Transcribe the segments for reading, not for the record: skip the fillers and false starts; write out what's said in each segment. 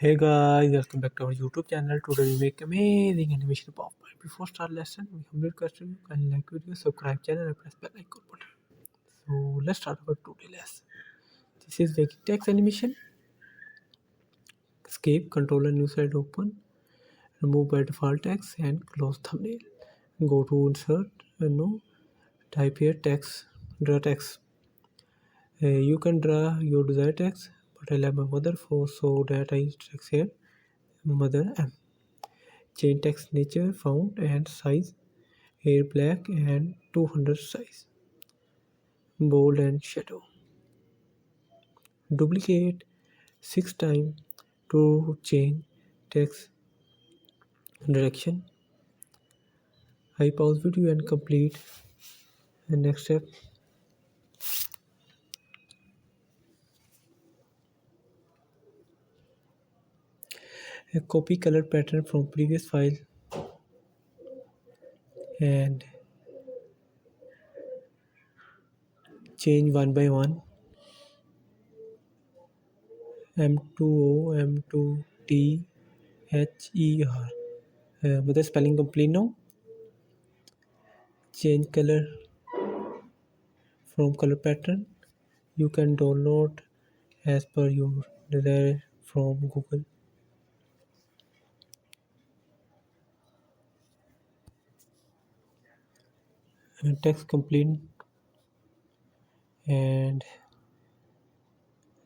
Hey guys, welcome back to our YouTube channel. Today we make amazing animation PowerPoint. Before start lesson, we humbly request you can like video, subscribe channel and press bell icon button. So let's start our today lesson. This is making text animation. Escape, controller, new slide open, remove by default text and close thumbnail. Go to insert, type here text, draw text. You can draw your desired text, but I have my mother for so that I text here mother M. Change text nature, font and size, hair black and 200 size, bold and shadow. Duplicate 6 times to change text direction. I pause video and complete the next step. A copy color pattern from previous file and change one by one. M2O, M2T, HER. With the spelling complete now. Change color from color pattern. You can download as per your desire from Google. And text complete and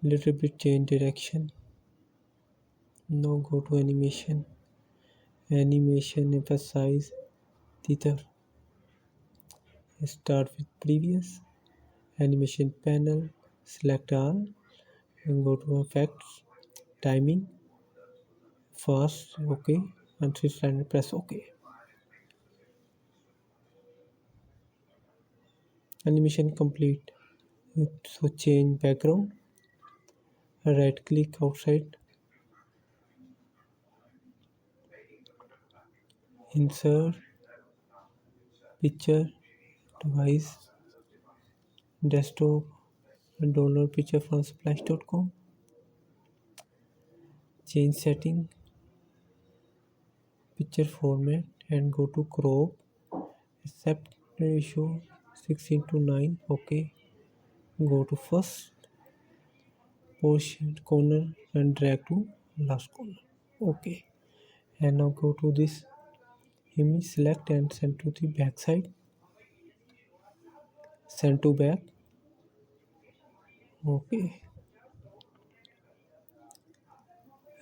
little bit change direction. Now go to animation, emphasize theta. Start with previous animation panel, select all and go to effects, timing, fast, okay, until standard, press ok. Animation complete. So change background, right click outside, insert picture, device, desktop, and download picture from splash.com. Change setting, picture format and go to crop, accept ratio 16:9, okay. Go to first portion corner and drag to last corner, okay. And now go to this image, select and send to the back side, send to back, okay.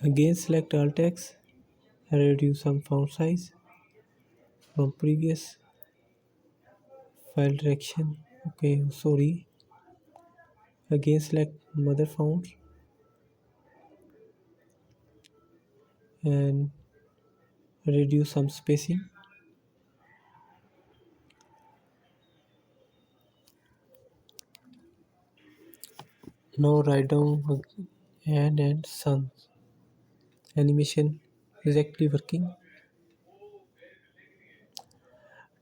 Again select all text, reduce some font size from previous file direction, okay, sorry. Again select mother font and reduce some spacing. Now write down and sun. Animation exactly working.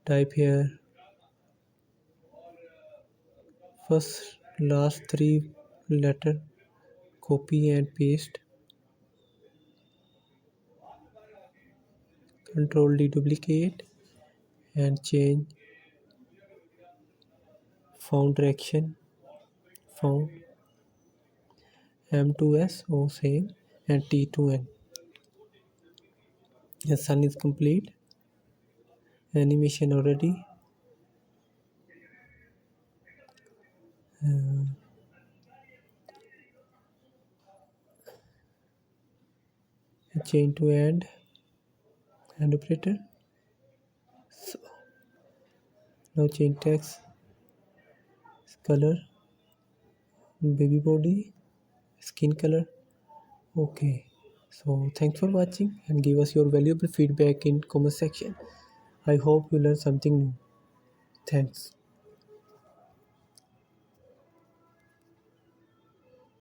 Type here first last 3 letter, copy and paste. Control D duplicate and change font direction, font M to S, O same, and T to N. The sun is complete. Animation already. Chain to end and operator. So now change text, color, baby body, skin color, okay. So thanks for watching and give us your valuable feedback in comment section. I hope you learned something new. Thanks.